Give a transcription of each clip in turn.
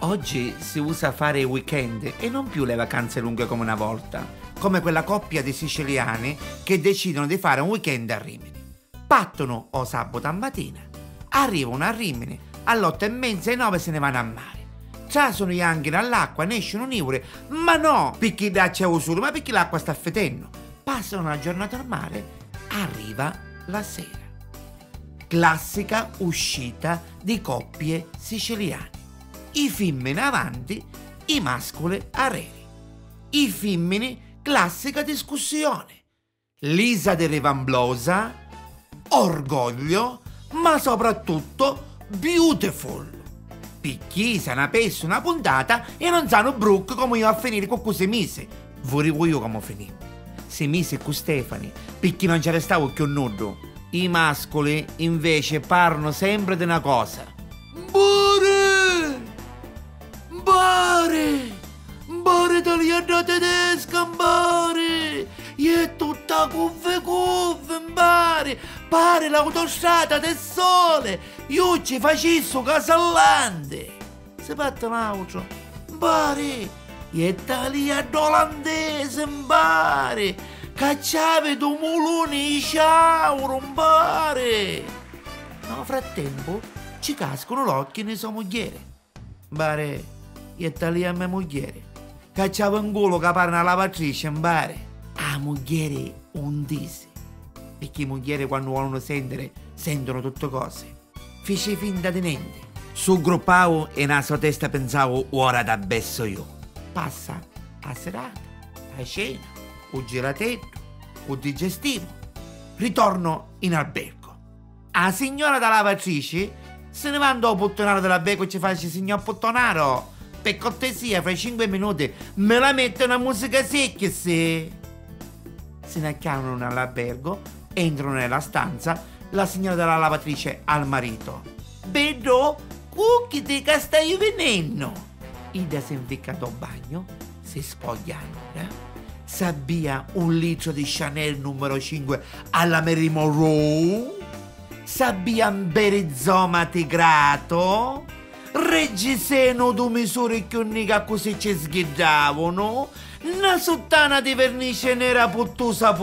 Oggi si usa fare i weekend e non più le vacanze lunghe come una volta, come quella coppia di siciliani che decidono di fare un weekend a Rimini. Partono o sabato a mattina, arrivano a Rimini, all'8:30 e 9 se ne vanno a mare. Trasano gli angoli all'acqua, ne escono un'ore, ma no perché c'è usura, ma perché l'acqua sta fetendo. Passano una giornata al mare, arriva la sera. Classica uscita di coppie siciliane. I femmini avanti, i mascoli arreri. I femmini, classica discussione. Lisa di Revamblosa, orgoglio, ma soprattutto beautiful. Picchi se ne pessa una puntata e non sanno bruc come io a finire con queste mise. Volevo io come finire. Se mise con Stefani, perché non ci restavo più nudo. I mascoli invece parlano sempre di una cosa. Bare italiana tedesca, bare! E tutta cuffe, bare! Pare l'autostrada del sole! Io ci facessi casallante! Si parte un altro, bare! Italiano olandese, bare! Cacciave tu muloni, ciao, bare! Nel frattempo ci cascano l'occhio di sua moglie. Bare! Italiano mia moglie. Cacciava in culo che parla una lavatrice in bare. A moglie un disi. Perché i mogliere quando vogliono sentire, sentono tutte cose. Fece finta di niente. Su gruppavo e nella sua testa pensavo ora da besso io. Passa a serata, a cena, o gelatetto, o digestivo. Ritorno in albergo. A signora da lavatrice se ne va a puttonare dell'albergo e ci fa signor puttonaro. Per cortesia, fra 5 minuti me la mette una musica secchia, se ne acchiamano all'albergo, entrano nella stanza, la signora della lavatrice al marito. Vedo, cucchi di che stai venendo. Ida si è inviccato al bagno, si spoglia allora, si avvia un litro di Chanel numero 5 alla Mary Monroe, si avvia un berizoma tigrato, reggiseno du misure che unica così ci sghiddavano, una sottana di vernice nera puttusa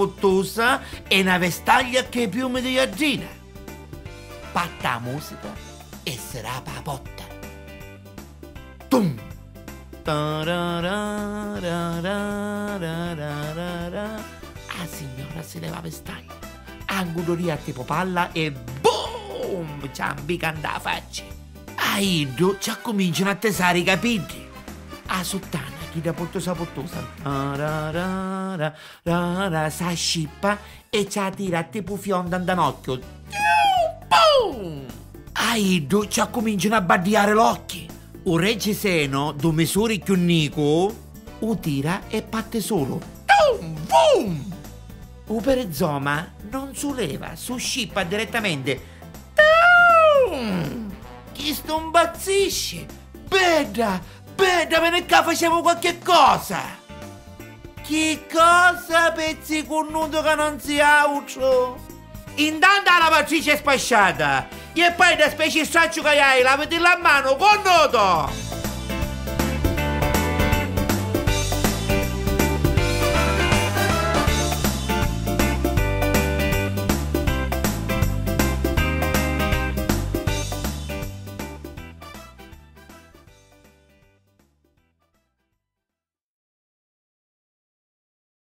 e una vestaglia che piume di iagina. Patta musica e sarà papotta. Tum! La signora si leva vestaglia, angudoria tipo palla e boom! Ciambica andava faccia. Aido ci cominciano a tesare i capelli. A sottana chi da pottosa sa scippa e ci tira tipo fionda da nocchio. Aido ci cominciano a baddiare l'occhio. Un reggiseno do misuri più nico o tira e parte solo. O perizoma non sulleva, su scippa direttamente. Chi sto imbazzisce? Beda, me ne facciamo qualche cosa. Che cosa pezzi con nudo che non si altro? Intanto la lavatrice è spasciata e poi da specie straccio che hai, lavati la mano con nudo.